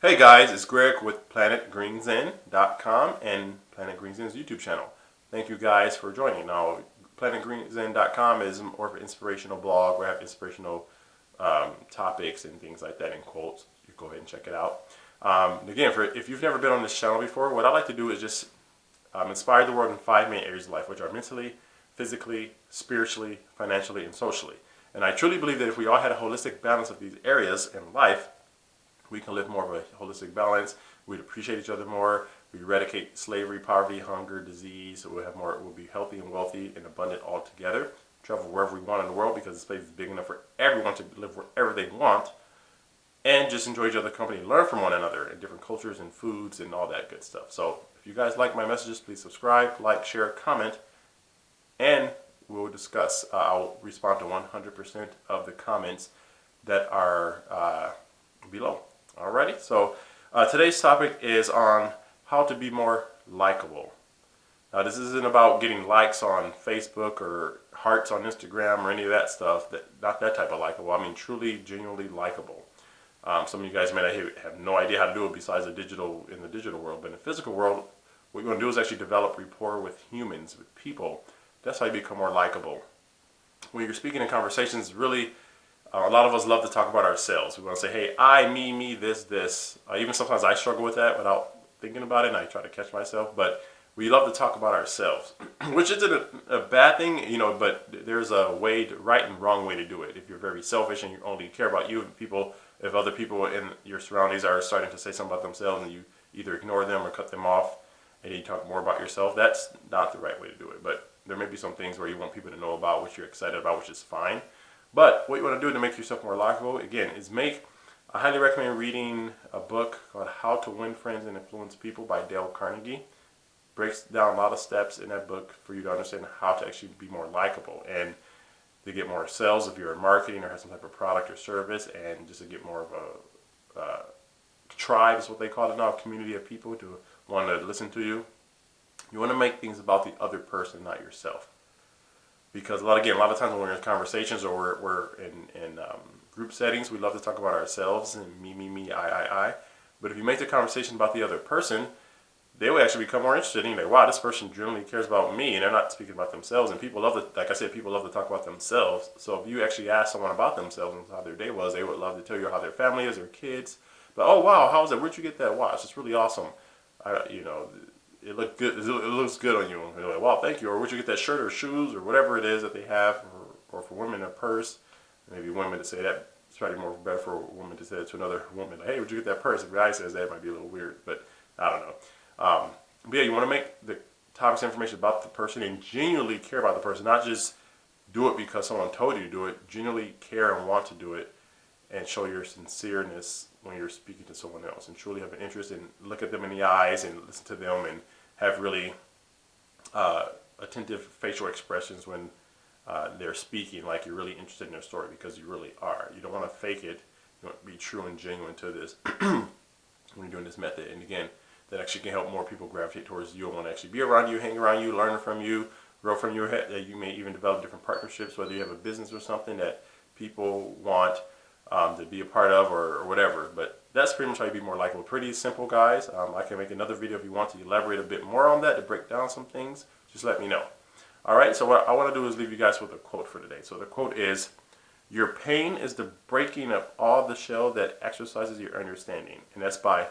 Hey guys, it's Greg with PlanetGreenZen.com and Planet Green Zen's YouTube channel. Thank you guys for joining. Now, PlanetGreenZen.com is more of an inspirational blog where I have inspirational topics and things like that in quotes. You go ahead and check it out. Again, if you've never been on this channel before, what I like to do is just inspire the world in 5 main areas of life, which are mentally, physically, spiritually, financially, and socially. And I truly believe that if we all had a holistic balance of these areas in life, we can live more of a holistic balance. We'd appreciate each other more. We eradicate slavery, poverty, hunger, disease. So we'll be healthy and wealthy and abundant all together. Travel wherever we want in the world because this place is big enough for everyone to live wherever they want. And just enjoy each other's company, learn from one another and different cultures and foods and all that good stuff. So if you guys like my messages, please subscribe, like, share, comment, and we'll discuss. I'll respond to 100% of the comments that are below. Alrighty, so today's topic is on how to be more likable. Now, this isn't about getting likes on Facebook or hearts on Instagram or any of that stuff. Not that type of likable. I mean, truly, genuinely likable. Some of you guys may have no idea how to do it besides in the digital world. But in the physical world, what you want to do is actually develop rapport with humans, with people. That's how you become more likable. When you're speaking in conversations, really, a lot of us love to talk about ourselves. We want to say, hey, I, me, this. Even sometimes I struggle with that without thinking about it, and I try to catch myself. But we love to talk about ourselves, which isn't a bad thing, but there's a right and wrong way to do it. If you're very selfish and you only care about you, if other people in your surroundings are starting to say something about themselves and you either ignore them or cut them off and you talk more about yourself, that's not the right way to do it. But there may be some things where you want people to know about, which you're excited about, which is fine. But what you want to do to make yourself more likable, again, is I highly recommend reading a book called How to Win Friends and Influence People by Dale Carnegie. Breaks down a lot of steps in that book for you to understand how to actually be more likable and to get more sales if you're in marketing or have some type of product or service, and just to get more of a tribe is what they call it now, a community of people to want to listen to you. You want to make things about the other person, not yourself. Because a lot of times when we're in conversations or we're in group settings, we love to talk about ourselves and me, I. But if you make the conversation about the other person, they will actually become more interested. And you're like, wow, this person generally cares about me, and they're not speaking about themselves. And people like I said, people love to talk about themselves. So if you actually ask someone about themselves and how their day was, they would love to tell you how their family is, their kids. But oh wow, how's it? Where'd you get that watch? It's really awesome. It looked good. It looks good on you. And you're like, wow, thank you. Or where'd you get that shirt or shoes or whatever it is that they have? Or for women, a purse. Maybe women to say that. It's probably more better for a woman to say it to another woman. Like, hey, where'd you get that purse? If a guy says that, it might be a little weird. But I don't know. But yeah, you want to make the topics information about the person and genuinely care about the person. Not just do it because someone told you to do it. Genuinely care and want to do it. And show your sincereness when you're speaking to someone else, and truly have an interest and look at them in the eyes and listen to them and have really attentive facial expressions when they're speaking, like you're really interested in their story, because you really are. You don't want to fake it. You want to be true and genuine to this when you're doing this method. And again, that actually can help more people gravitate towards you and want to actually be around you, hang around you, learn from you, grow from your head. That you may even develop different partnerships, whether you have a business or something that people want to be a part of or whatever. But that's pretty much how you be more likable. Pretty simple, guys. I can make another video if you want to elaborate a bit more on that, to break down some things. Just let me know. Alright, so what I want to do is leave you guys with a quote for today. So the quote is, "Your pain is the breaking of all the shell that exercises your understanding." And that's by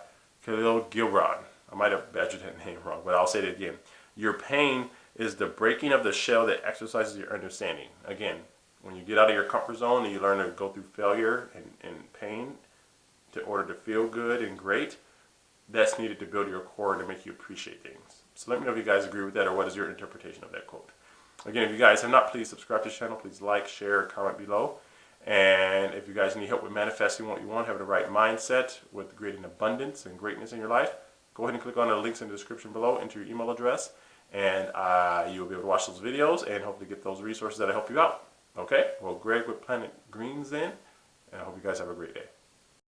Khalil Gibran. I might have badgered that name wrong, but I'll say it again. Your pain is the breaking of the shell that exercises your understanding. Again, when you get out of your comfort zone and you learn to go through failure and pain in order to feel good and great, that's needed to build your core and to make you appreciate things. So let me know if you guys agree with that, or what is your interpretation of that quote. Again, if you guys have not, please subscribe to the channel. Please like, share, comment below. And if you guys need help with manifesting what you want, having the right mindset with creating abundance and greatness in your life, go ahead and click on the links in the description below, enter your email address, and you'll be able to watch those videos and hopefully get those resources that'll help you out. Okay? Well, Greg with Planet Green Zen, and I hope you guys have a great day.